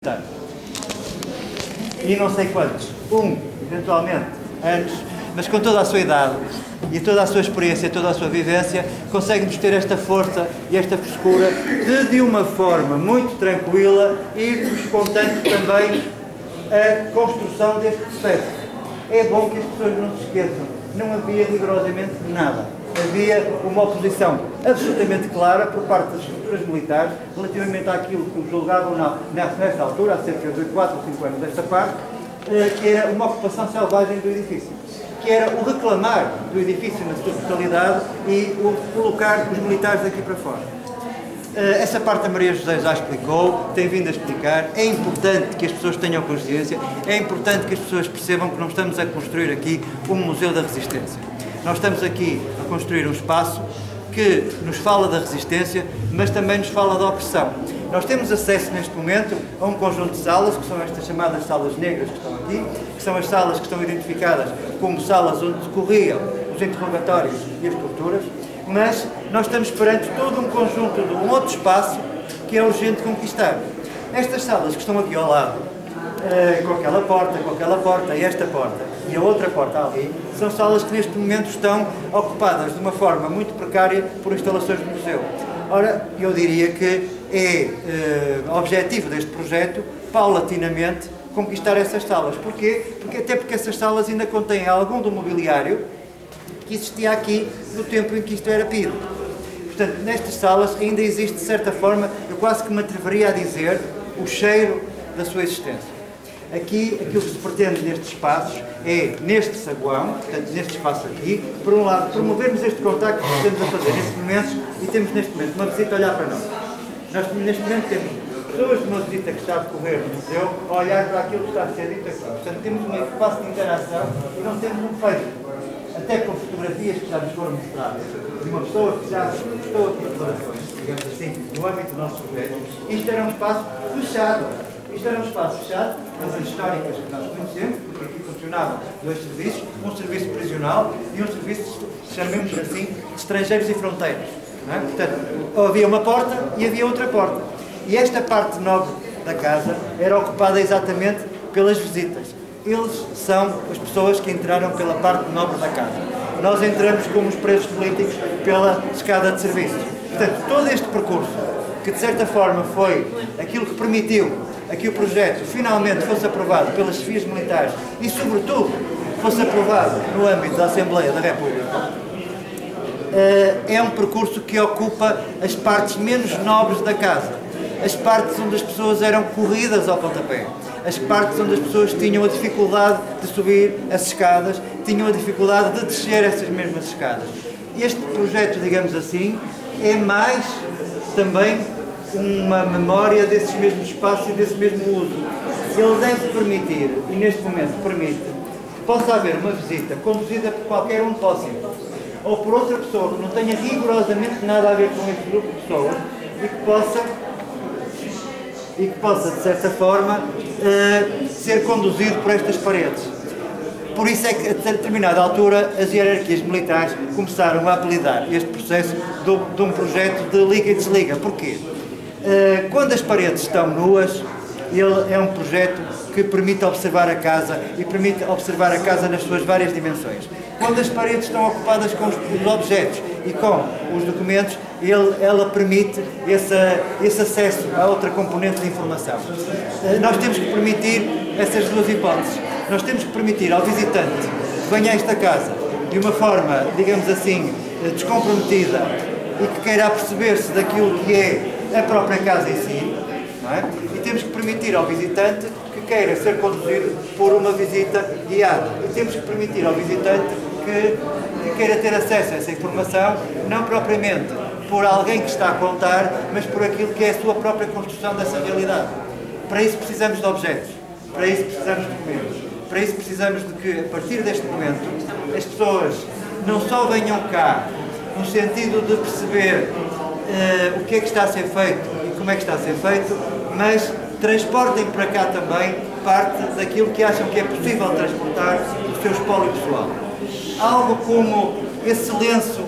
E não sei quantos, eventualmente, anos, mas com toda a sua idade e toda a sua experiência, toda a sua vivência, consegue-nos ter esta força e esta frescura de uma forma muito tranquila, ir-nos contando também a construção deste processo. É bom que as pessoas não se esqueçam, não havia rigorosamente nada. Havia uma oposição absolutamente clara por parte das estruturas militares relativamente àquilo que julgavam nessa altura, há cerca de 4 ou 5 anos desta parte, que era uma ocupação selvagem do edifício, que era o reclamar do edifício na sua totalidade e o colocar os militares daqui para fora. Essa parte a Maria José já explicou, tem vindo a explicar. É importante que as pessoas tenham consciência, é importante que as pessoas percebam que não estamos a construir aqui um museu da resistência. Nós estamos aqui a construir um espaço que nos fala da resistência, mas também nos fala da opressão. Nós temos acesso neste momento a um conjunto de salas, que são estas chamadas salas negras que estão aqui, que são as salas que estão identificadas como salas onde decorriam os interrogatórios e as torturas, mas nós estamos perante todo um conjunto de um outro espaço que é urgente conquistar. Estas salas que estão aqui ao lado, com aquela porta e esta porta e a outra porta ali, são salas que neste momento estão ocupadas de uma forma muito precária por instalações do museu. Ora, eu diria que é objetivo deste projeto, paulatinamente, conquistar essas salas. Porquê? Até porque essas salas ainda contêm algum do mobiliário que existia aqui no tempo em que isto era PIDE. Portanto, nestas salas ainda existe, de certa forma, eu quase que me atreveria a dizer, o cheiro da sua existência. Aqui, aquilo que se pretende nestes espaços é, neste saguão, portanto, neste espaço aqui, por um lado, promovermos este contacto que estamos a fazer neste momento, e temos neste momento uma visita a olhar para nós. Nós, neste momento, temos pessoas de uma visita que está a decorrer no museu a olhar para aquilo que está a ser dito aqui. Portanto, temos um espaço de interação e não temos um fecho. Até com fotografias que já nos foram mostradas, de uma pessoa que já estou aqui declarações, digamos assim, no âmbito do nosso projeto. Isto era um espaço fechado. Isto era um espaço fechado, nas históricas que nós conhecemos, porque aqui funcionavam dois serviços, um serviço prisional e um serviço, chamemos assim, de estrangeiros e fronteiras. Não é? Portanto, havia uma porta e havia outra porta. E esta parte nobre da casa era ocupada exatamente pelas visitas. Eles são as pessoas que entraram pela parte nobre da casa. Nós entramos como os presos políticos pela escada de serviços. Portanto, todo este percurso, que de certa forma foi aquilo que permitiu a que o projeto finalmente fosse aprovado pelas chefias militares e, sobretudo, fosse aprovado no âmbito da Assembleia da República, é um percurso que ocupa as partes menos nobres da casa, as partes onde as pessoas eram corridas ao pontapé, as partes onde as pessoas tinham a dificuldade de subir as escadas, tinham a dificuldade de descer essas mesmas escadas. Este projeto, digamos assim, é mais também uma memória desses mesmos espaços e desse mesmo uso. Ele deve permitir, e neste momento permite, que possa haver uma visita conduzida por qualquer um de vocês, ou por outra pessoa que não tenha rigorosamente nada a ver com este grupo de pessoas e que possa, de certa forma, ser conduzido por estas paredes. Por isso é que, a determinada altura, as hierarquias militares começaram a apelidar este processo de um projeto de liga e desliga. Porquê? Quando as paredes estão nuas, ele é um projeto que permite observar a casa e permite observar a casa nas suas várias dimensões. Quando as paredes estão ocupadas com os objetos e com os documentos, ela permite esse acesso a outra componente de informação. Nós temos que permitir essas duas hipóteses. Nós temos que permitir ao visitante que venha a esta casa de uma forma, digamos assim, descomprometida e que queira aperceber-se daquilo que é a própria casa em si, não é? E temos que permitir ao visitante que queira ser conduzido por uma visita guiada. E temos que permitir ao visitante que queira ter acesso a essa informação, não propriamente por alguém que está a contar, mas por aquilo que é a sua própria construção dessa realidade. Para isso precisamos de objetos, para isso precisamos de documentos, para isso precisamos de que, a partir deste momento, as pessoas não só venham cá no sentido de perceber o que é que está a ser feito e como é que está a ser feito, mas transportem para cá também parte daquilo que acham que é possível transportar do seu espólio pessoal. Algo como esse lenço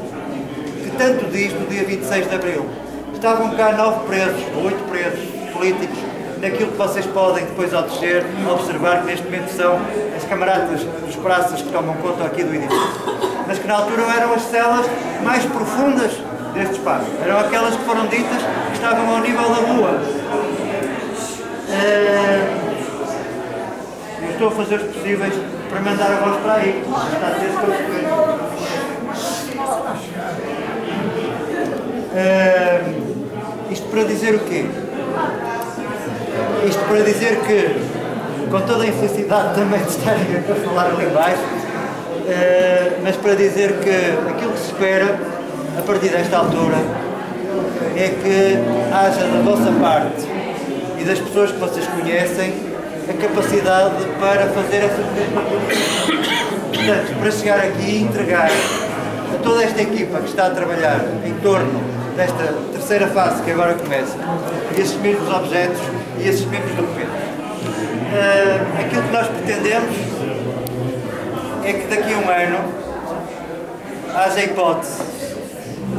que tanto diz no dia 26 de Abril. Estavam cá 9 presos, ou 8 presos políticos, naquilo que vocês podem depois ao descer observar que neste momento são as camaradas dos praças que tomam conta aqui do edifício. Mas que na altura eram as celas mais profundas deste espaço. Eram aquelas que foram ditas que estavam ao nível da rua. Eu estou a fazer os possíveis para mandar a voz para aí. Está a ter isto para dizer o quê? Isto para dizer que, com toda a infelicidade também de estarem a falar ali embaixo, mas para dizer que aquilo que se espera a partir desta altura é que haja da vossa parte e das pessoas que vocês conhecem a capacidade para fazer essa mesma coisa. Portanto, para chegar aqui e entregar a toda esta equipa que está a trabalhar em torno desta terceira fase que agora começa, esses mesmos objetos e esses mesmos documentos. Aquilo que nós pretendemos é que daqui a um ano haja hipótese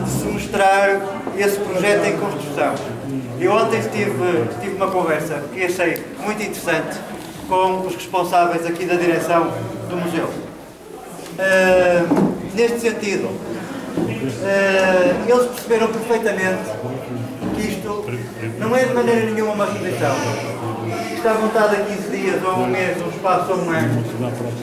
de se mostrar esse projeto em construção. Eu ontem tive uma conversa que achei muito interessante com os responsáveis aqui da direção do museu. Neste sentido, eles perceberam perfeitamente que isto não é de maneira nenhuma uma restrição. Está montado a 15 dias, ou um mês, um espaço, ou um ano,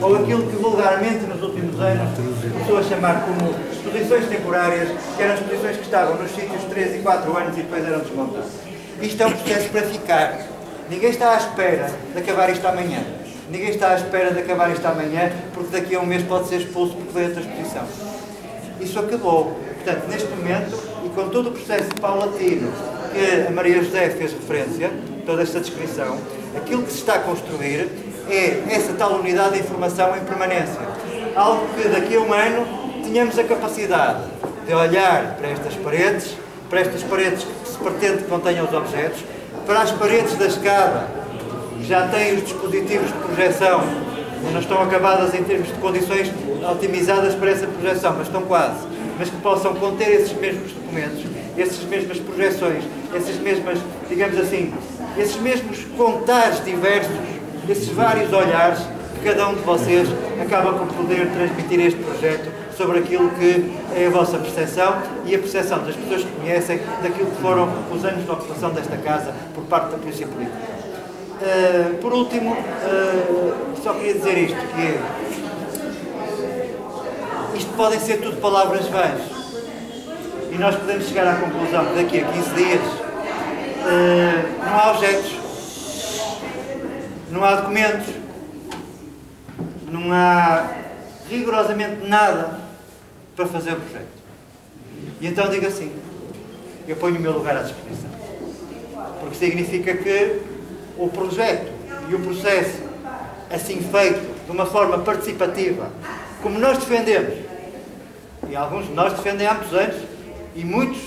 ou aquilo que vulgarmente nos últimos anos começou a chamar como exposições temporárias, que eram exposições que estavam nos sítios 3 e 4 anos e depois eram desmontadas. Isto é um processo para ficar. Ninguém está à espera de acabar isto amanhã. Ninguém está à espera de acabar isto amanhã, porque daqui a um mês pode ser expulso porque veio outra exposição. Isso acabou. Portanto, neste momento, e com todo o processo paulatino que a Maria José fez referência, toda esta descrição, aquilo que se está a construir é essa tal unidade de informação em permanência. Algo que daqui a um ano tenhamos a capacidade de olhar para estas paredes que se pretende que contenham os objetos, para as paredes da escada, que já têm os dispositivos de projeção, não estão acabadas em termos de condições otimizadas para essa projeção, mas estão quase, mas que possam conter esses mesmos documentos, essas mesmas projeções, essas mesmas, digamos assim, esses mesmos contares diversos, esses vários olhares que cada um de vocês acaba por poder transmitir este projeto sobre aquilo que é a vossa percepção e a percepção das pessoas que conhecem daquilo que foram os anos de ocupação desta casa por parte da Polícia Política. Por último, só queria dizer isto, que é, isto podem ser tudo palavras vãs e nós podemos chegar à conclusão que daqui a 15 dias não há objetos, não há documentos, não há rigorosamente nada para fazer o projeto. E então digo assim, eu ponho o meu lugar à disposição, porque significa que o projeto e o processo assim feito de uma forma participativa, como nós defendemos, e alguns de nós defendem há muitos anos, e muitos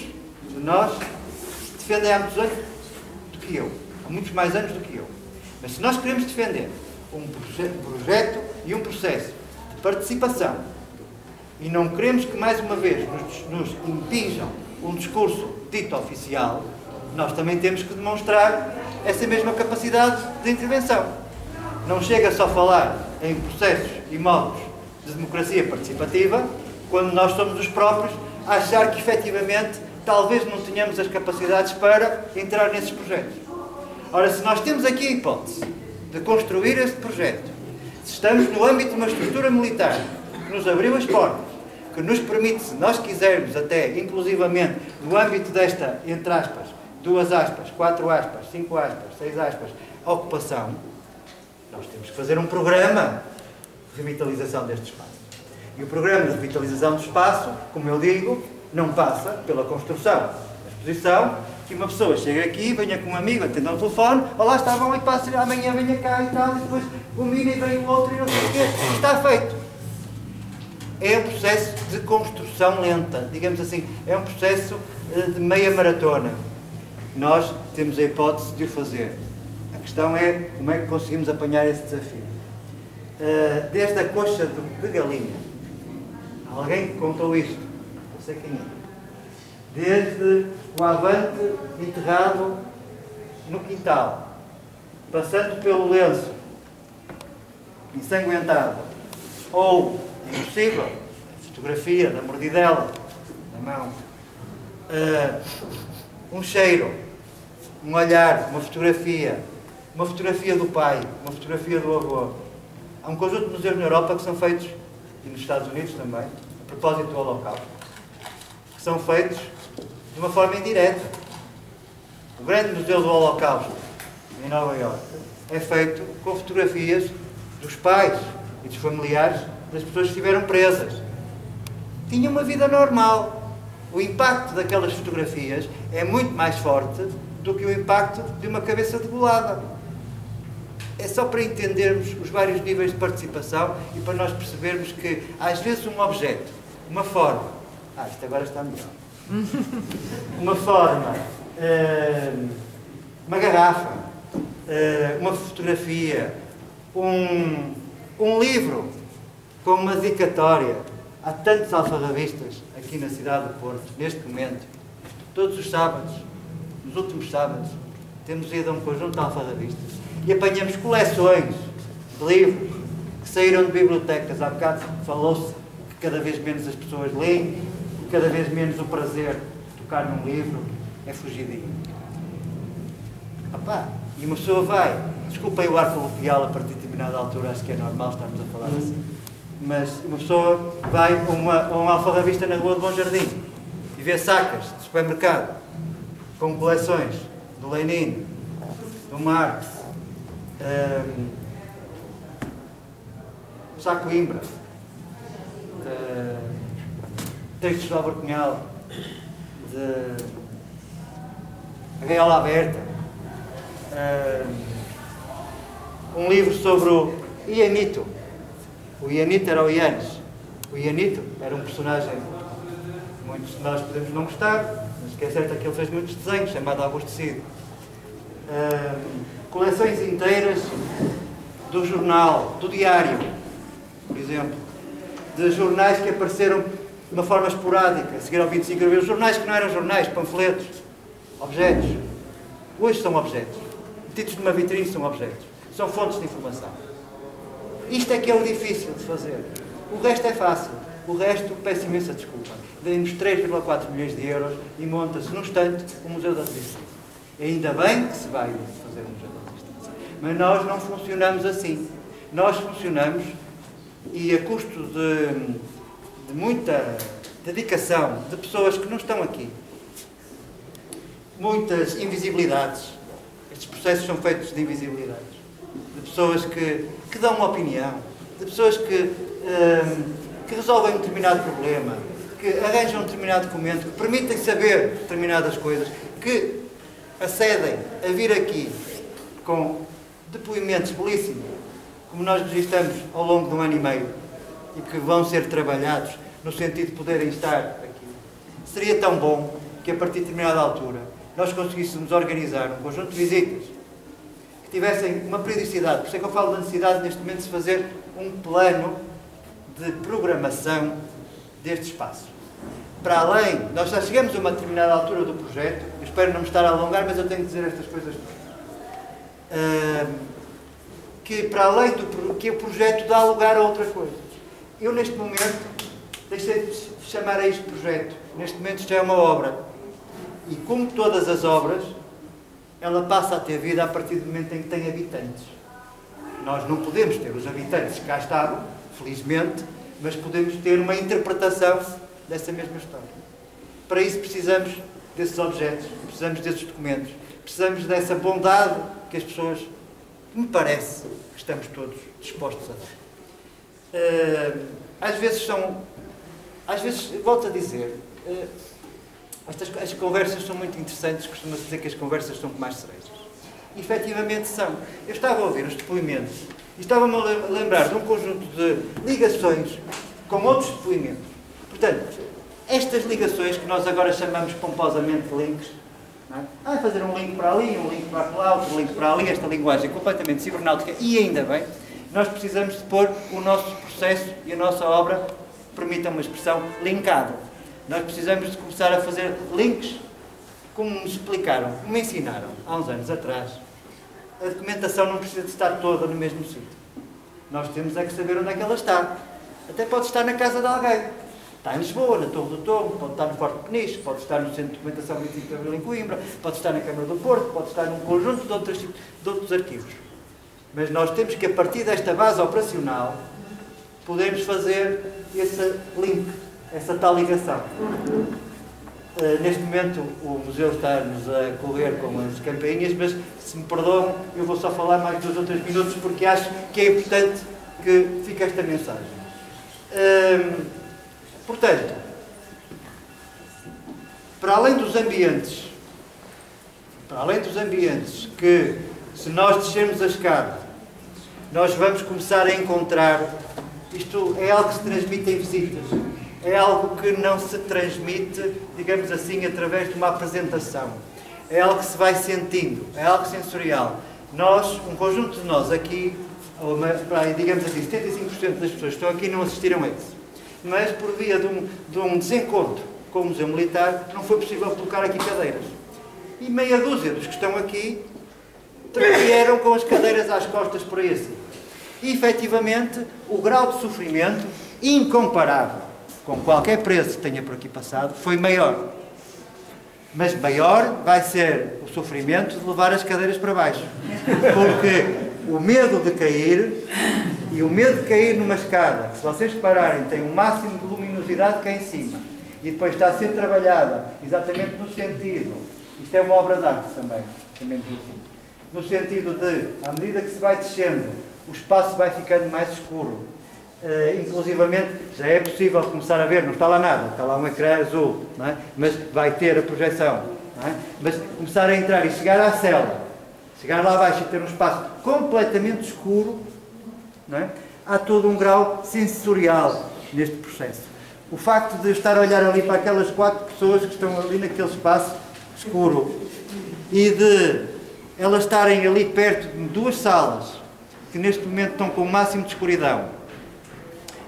de nós defendem há muitos anos do que eu, há muitos mais anos do que eu. Mas se nós queremos defender um projeto e um processo de participação, e não queremos que mais uma vez nos impinjam um discurso dito oficial, nós também temos que demonstrar essa mesma capacidade de intervenção. Não chega só a falar em processos e modos de democracia participativa, quando nós somos os próprios a achar que efetivamente talvez não tenhamos as capacidades para entrar nesses projetos. Ora, se nós temos aqui a hipótese de construir este projeto, se estamos no âmbito de uma estrutura militar que nos abriu as portas, que nos permite, se nós quisermos até, inclusivamente, no âmbito desta, entre aspas, 2 aspas, 4 aspas, 5 aspas, 6 aspas, ocupação, nós temos que fazer um programa de revitalização deste espaço. E o programa de revitalização do espaço, como eu digo, não passa pela construção da exposição, que uma pessoa chega aqui, venha com um amigo, atenda ao telefone, olá, estavam aí, passa, amanhã venha cá e tal, e depois o mini e vem o outro e não sei o quê, está feito. É um processo de construção lenta, digamos assim, é um processo de meia maratona. Nós temos a hipótese de o fazer. A questão é como é que conseguimos apanhar esse desafio. Desde a coxa de galinha, alguém que contou isto, não sei quem é. Desde o avante enterrado no quintal, passando pelo lenço ensanguentado, ou, impossível, fotografia da mordidela na mão, um cheiro, um olhar, uma fotografia do pai, uma fotografia do avô. Há um conjunto de museus na Europa que são feitos, e nos Estados Unidos também, a propósito do Holocausto, que são feitos de uma forma indireta. O grande Museu do Holocausto, em Nova Iorque, é feito com fotografias dos pais e dos familiares das pessoas que estiveram presas. Tinham uma vida normal. O impacto daquelas fotografias é muito mais forte do que o impacto de uma cabeça degolada. É só para entendermos os vários níveis de participação e para nós percebermos que, às vezes, um objeto, uma forma... isto agora está melhor. Uma forma, uma garrafa, uma fotografia, um livro com uma dedicatória. Há tantos alfarrabistas aqui na cidade do Porto, neste momento. Todos os sábados, nos últimos sábados, temos ido a um conjunto de alfarrabistas e apanhamos coleções de livros que saíram de bibliotecas. Há bocado falou-se que cada vez menos as pessoas leem, e cada vez menos o prazer de tocar num livro é fugidinho. E uma pessoa vai, desculpem o ar coloquial a partir de determinada altura, acho que é normal estarmos a falar assim, mas uma pessoa vai a um alfarrabista na Rua de Bom Jardim e vê sacas de supermercado com coleções do Lenin, do Marx, Sá Coimbra, textos de Álvaro Cunhal, de A Gaiola Aberta, um livro sobre o Ianito. O Ianito era o Ianes. O Ianito era um personagem que muitos de nós podemos não gostar, mas que é certo que ele fez muitos desenhos, chamado Augusto Cid. Coleções inteiras do jornal, do diário, por exemplo, de jornais que apareceram de uma forma esporádica, a seguir ao 25 de Abril, jornais que não eram jornais, panfletos, objetos. Hoje são objetos. Títulos de uma vitrine são objetos. São fontes de informação. Isto é que é o difícil de fazer. O resto é fácil. O resto, peço imensa desculpa. Demos 3,4 milhões de euros e monta-se num instante o Museu da Resistência. E ainda bem que se vai fazer o Museu da Resistência. Mas nós não funcionamos assim. Nós funcionamos, e a custo de muita dedicação de pessoas que não estão aqui, muitas invisibilidades. Estes processos são feitos de invisibilidades. De pessoas que dão uma opinião, de pessoas que resolvem um determinado problema, que arranjam um determinado documento, que permitem saber determinadas coisas, que acedem a vir aqui com depoimentos belíssimos, como nós registramos ao longo de 1 ano e meio, e que vão ser trabalhados no sentido de poderem estar aqui. Seria tão bom que, a partir de determinada altura, nós conseguíssemos organizar um conjunto de visitas que tivessem uma periodicidade. Por isso é que eu falo da necessidade, neste momento, de se fazer um plano de programação deste espaço. Para além, nós já chegamos a uma determinada altura do projeto, eu espero não me estar a alongar, mas eu tenho que dizer estas coisas. Que para além do que o projeto dá lugar a outras coisas. Eu, neste momento, deixei de chamar a isto projeto. Neste momento, isto é uma obra. E como todas as obras, ela passa a ter vida a partir do momento em que tem habitantes. Nós não podemos ter os habitantes que cá estavam, felizmente, mas podemos ter uma interpretação dessa mesma história. Para isso precisamos desses objetos, precisamos desses documentos, precisamos dessa bondade que as pessoas, me parece, que estamos todos dispostos a dar. Às vezes, volto a dizer, as conversas são muito interessantes, costuma-se dizer que as conversas são como as cerejas. E, efetivamente, são. Eu estava a ouvir os depoimentos e estava-me a lembrar de um conjunto de ligações com outros depoimentos. Portanto, estas ligações que nós agora chamamos pomposamente de links, não é? Fazer um link para ali, um link para lá, outro link para ali, esta linguagem completamente cibernáutica, e ainda bem, nós precisamos de pôr o nosso processo e a nossa obra, permita uma expressão, linkado. Nós precisamos de começar a fazer links, como me explicaram, como me ensinaram há uns anos atrás. a documentação não precisa de estar toda no mesmo sítio. Nós temos é que saber onde é que ela está. Até pode estar na casa de alguém. Está em Lisboa, na Torre do Tombo, pode estar no Forte Peniche, pode estar no Centro de Documentação 25 de Abril em Coimbra, pode estar na Câmara do Porto, pode estar num conjunto de outros arquivos. Mas nós temos que, a partir desta base operacional, podermos fazer esse link, essa tal ligação. Neste momento o museu está-nos a correr com as campainhas, mas se me perdoam, eu vou só falar mais 2 ou 3 minutos porque acho que é importante que fique esta mensagem. Portanto, para além dos ambientes que, se nós descermos a escada, nós vamos começar a encontrar, isto é algo que se transmite em visitas, é algo que não se transmite, digamos assim, através de uma apresentação. É algo que se vai sentindo, é algo sensorial. Nós, um conjunto de nós aqui, digamos assim, 75% das pessoas que estão aqui não assistiram a isso. Mas por via de um desencontro com o Museu Militar, não foi possível colocar aqui cadeiras. E meia dúzia dos que estão aqui vieram com as cadeiras às costas por aí assim. E, efetivamente, o grau de sofrimento, incomparável com qualquer preso que tenha por aqui passado, foi maior. Mas maior vai ser o sofrimento de levar as cadeiras para baixo. Porque o medo de cair, e o medo de cair numa escada, que se vocês repararem, tem um máximo de luminosidade cá em cima, e depois está a ser trabalhada exatamente no sentido, isto é uma obra de arte também no sentido de, à medida que se vai descendo, o espaço vai ficando mais escuro. Inclusivamente, já é possível começar a ver, não está lá nada, está lá um ecrã azul, não é? Mas vai ter a projeção, não é? Mas começar a entrar e chegar à cela, chegar lá abaixo e ter um espaço completamente escuro, não é? Há todo um grau sensorial neste processo. O facto de estar a olhar ali para aquelas 4 pessoas que estão ali naquele espaço escuro e de elas estarem ali perto de 2 salas que neste momento estão com o máximo de escuridão,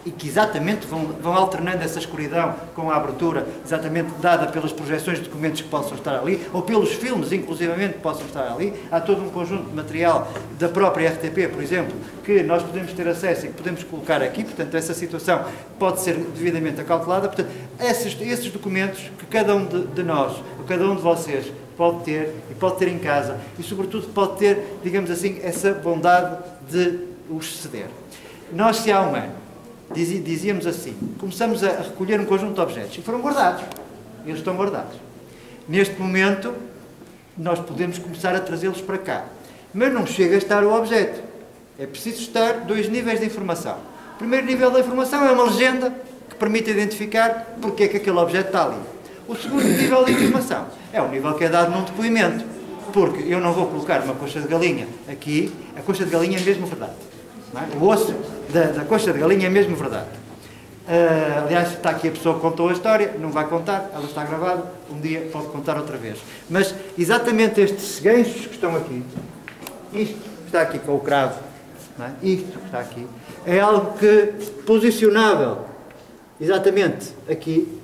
e que exatamente vão alternando essa escuridão com a abertura, exatamente dada pelas projeções de documentos que possam estar ali, ou pelos filmes, inclusivamente, que possam estar ali. Há todo um conjunto de material da própria RTP, por exemplo, que nós podemos ter acesso e que podemos colocar aqui. Portanto, essa situação pode ser devidamente acautelada. Portanto, esses documentos que cada um de nós, ou cada um de vocês, pode ter, e pode ter em casa, e sobretudo pode ter, digamos assim, essa bondade de os ceder. Nós, se há um ano, dizíamos assim, começamos a recolher um conjunto de objetos e foram guardados, eles estão guardados. Neste momento, nós podemos começar a trazê-los para cá, mas não chega a estar o objeto. É preciso estar 2 níveis de informação. O primeiro nível da informação é uma legenda que permite identificar porque é que aquele objeto está ali. O segundo nível de informação é o nível que é dado num depoimento, porque eu não vou colocar uma coxa de galinha aqui, a coxa de galinha é mesmo verdade. Não é? O osso da coxa de galinha é mesmo verdade. Aliás, está aqui a pessoa que contou a história, não vai contar, ela está gravada, um dia pode contar outra vez. Mas exatamente estes ganchos que estão aqui, isto que está aqui com o cravo, não é? Isto que está aqui, é algo que, posicionável exatamente aqui,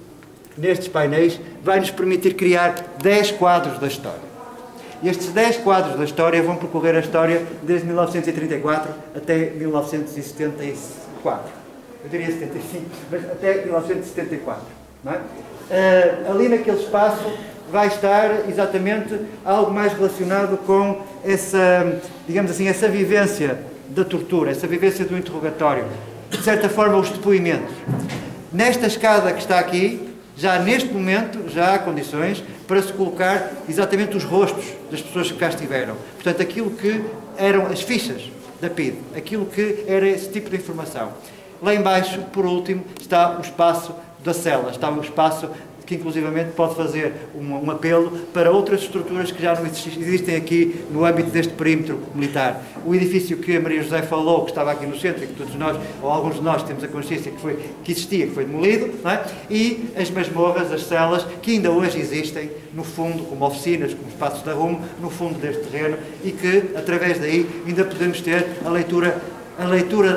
nestes painéis, vai nos permitir criar 10 quadros da história. E estes 10 quadros da história vão percorrer a história desde 1934 até 1974. Eu diria 75, mas até 1974. Não é? Ali naquele espaço vai estar exatamente algo mais relacionado com essa, digamos assim, essa vivência da tortura, essa vivência do interrogatório. De certa forma, os depoimentos. Nesta escada que está aqui, já neste momento, já há condições para se colocar exatamente os rostos das pessoas que cá estiveram. Portanto, aquilo que eram as fichas da PIDE, aquilo que era esse tipo de informação. Lá embaixo, por último, está o espaço da cela, está o espaço que inclusivamente pode fazer um apelo para outras estruturas que já não existem aqui no âmbito deste perímetro militar. O edifício que a Maria José falou, que estava aqui no centro, e que todos nós, ou alguns de nós, temos a consciência que existia, que foi demolido, não é? E as masmorras, as celas, que ainda hoje existem, no fundo, como oficinas, como espaços de arrumo, no fundo deste terreno, e que, através daí, ainda podemos ter a leitura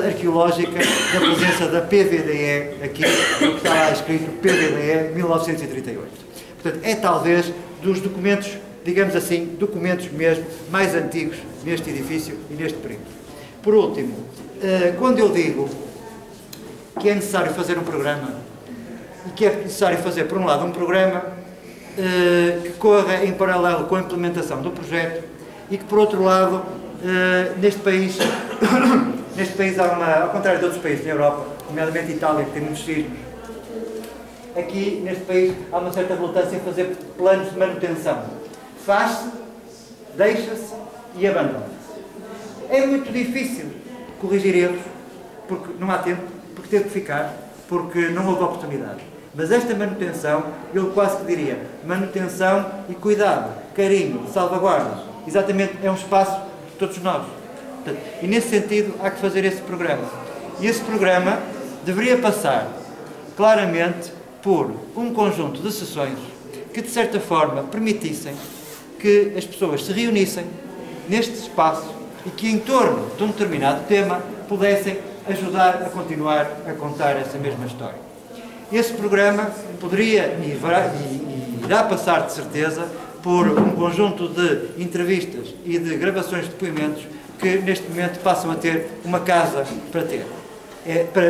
arqueológica da presença da PVDE, aqui, que está lá escrito PVDE 1938. Portanto, é talvez dos documentos digamos assim, documentos mesmo mais antigos neste edifício e neste período. Por último, quando eu digo que é necessário fazer um programa, e que é necessário fazer, por um lado, um programa que corra em paralelo com a implementação do projeto e que, por outro lado, neste país há ao contrário de outros países na Europa, nomeadamente Itália, que tem muitos sismos, aqui neste país há uma certa relutância em fazer planos de manutenção. Faz-se, deixa-se e abandona-se. É muito difícil corrigir erros, porque não há tempo, porque teve que ficar, porque não houve oportunidade. Mas esta manutenção, eu quase que diria, manutenção e cuidado, carinho, salvaguardas, exatamente é um espaço de todos nós. Portanto, e nesse sentido há que fazer esse programa. E esse programa deveria passar claramente por um conjunto de sessões que de certa forma permitissem que as pessoas se reunissem neste espaço e que em torno de um determinado tema pudessem ajudar a continuar a contar essa mesma história. Esse programa poderia e irá passar de certeza por um conjunto de entrevistas e de gravações de depoimentos que neste momento passam a ter uma casa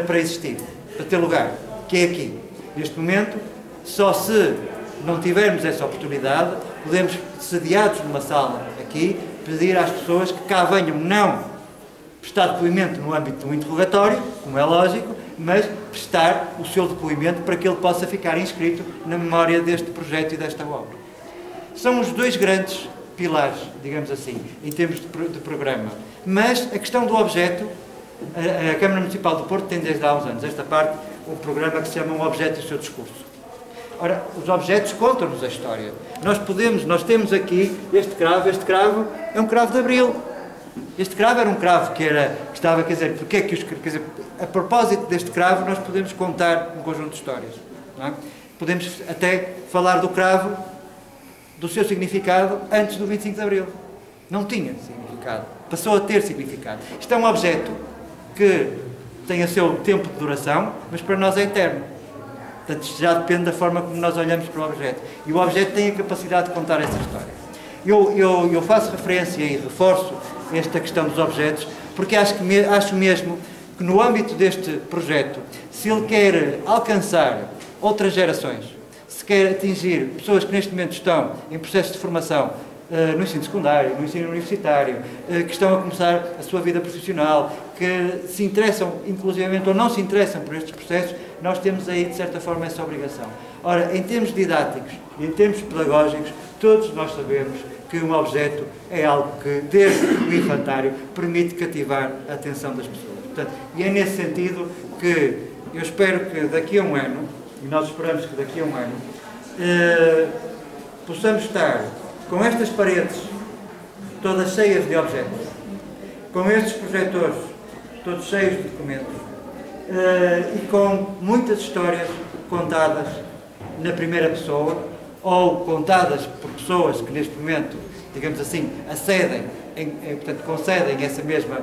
para existir, para ter lugar, que é aqui. Neste momento, só se não tivermos essa oportunidade, podemos, sediados numa sala aqui, pedir às pessoas que cá venham não prestar depoimento no âmbito de um interrogatório, como é lógico, mas prestar o seu depoimento para que ele possa ficar inscrito na memória deste projeto e desta obra. São os dois grandes pilares, digamos assim, em termos de programa. Mas a questão do objeto, a Câmara Municipal do Porto tem desde há uns anos esta parte, um programa que se chama Um Objeto e o Seu Discurso. Ora, os objetos contam-nos a história. Nós temos aqui este cravo é um cravo de Abril. Este cravo era um cravo que estava, quer dizer, porque é que a propósito deste cravo nós podemos contar um conjunto de histórias. Não é? Podemos até falar do cravo, do seu significado antes do 25 de Abril. Não tinha significado. Passou a ter significado. Isto é um objeto que tem o seu tempo de duração, mas para nós é eterno. Portanto, isto já depende da forma como nós olhamos para o objeto. E o objeto tem a capacidade de contar essa história. Eu faço referência e reforço esta questão dos objetos, porque acho mesmo que no âmbito deste projeto, se ele quer alcançar outras gerações, se quer atingir pessoas que neste momento estão em processo de formação no ensino secundário, no ensino universitário, que estão a começar a sua vida profissional, que se interessam inclusivamente ou não se interessam por estes processos, nós temos aí de certa forma essa obrigação. Ora, em termos didáticos e em termos pedagógicos, todos nós sabemos que um objeto é algo que, desde o infantário, permite cativar a atenção das pessoas. Portanto, e é nesse sentido que eu espero que daqui a um ano, e nós esperamos que daqui a um ano, possamos estar com estas paredes todas cheias de objetos, com estes projetores todos cheios de documentos e com muitas histórias contadas na primeira pessoa ou contadas por pessoas que neste momento, digamos assim, portanto, concedem essa mesma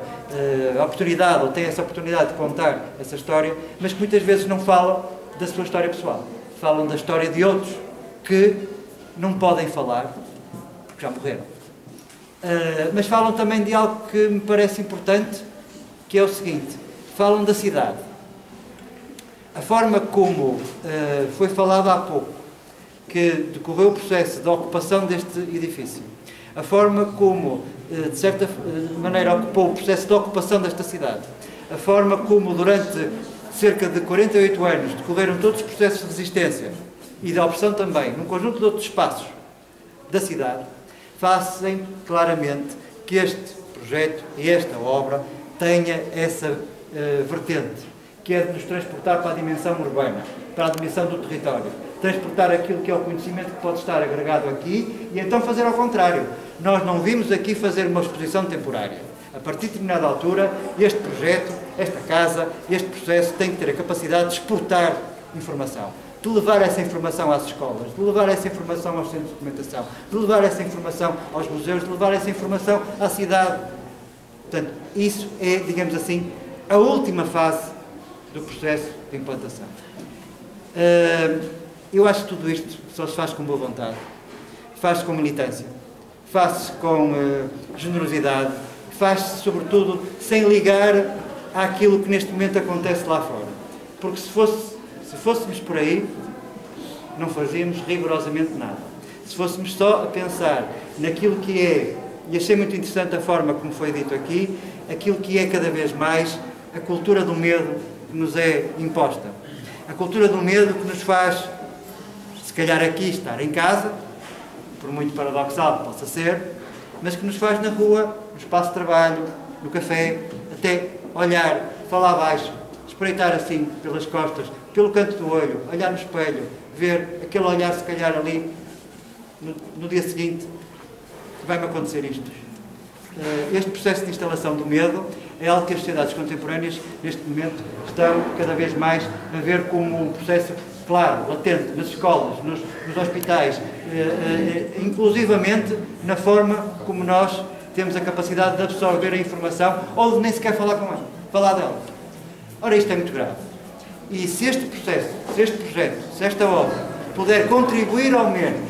oportunidade ou têm essa oportunidade de contar essa história, mas que muitas vezes não falam da sua história pessoal. Falam da história de outros que não podem falar, porque já morreram. Mas falam também de algo que me parece importante, que é o seguinte: falam da cidade. A forma como foi falado há pouco, que decorreu o processo de ocupação deste edifício, a forma como, de certa maneira, ocupou o processo de ocupação desta cidade, a forma como, durante cerca de 48 anos, decorreram todos os processos de resistência e de opressão também, num conjunto de outros espaços da cidade, fazem claramente que este projeto e esta obra tenha essa vertente, que é de nos transportar para a dimensão urbana, para a dimensão do território, transportar aquilo que é o conhecimento que pode estar agregado aqui e então fazer ao contrário. Nós não vimos aqui fazer uma exposição temporária. A partir de determinada altura, este projeto, esta casa, este processo tem que ter a capacidade de exportar informação, de levar essa informação às escolas, de levar essa informação aos centros de documentação, de levar essa informação aos museus, de levar essa informação à cidade. Portanto, isso é, digamos assim, a última fase do processo de implantação. Eu acho que tudo isto só se faz com boa vontade, faz-se com militância. faz-se com generosidade, faz-se sobretudo sem ligar àquilo que neste momento acontece lá fora. Porque se fôssemos por aí, não fazíamos rigorosamente nada. Se fôssemos só a pensar naquilo que é, e achei muito interessante a forma como foi dito aqui, aquilo que é cada vez mais a cultura do medo que nos é imposta. A cultura do medo que nos faz, se calhar aqui, estar em casa, por muito paradoxal que possa ser, mas que nos faz na rua, no espaço de trabalho, no café, até olhar, falar baixo, espreitar assim pelas costas, pelo canto do olho, olhar no espelho, ver aquele olhar se calhar ali, no dia seguinte, vai-me acontecer isto. Este processo de instalação do medo é algo que as sociedades contemporâneas, neste momento, estão cada vez mais a ver como um processo claro, latente, nas escolas, nos hospitais, inclusivamente na forma como nós temos a capacidade de absorver a informação ou de nem sequer falar com ela, falar dela. Ora, isto é muito grave. E se este processo, se este projeto, se esta obra puder contribuir ao menos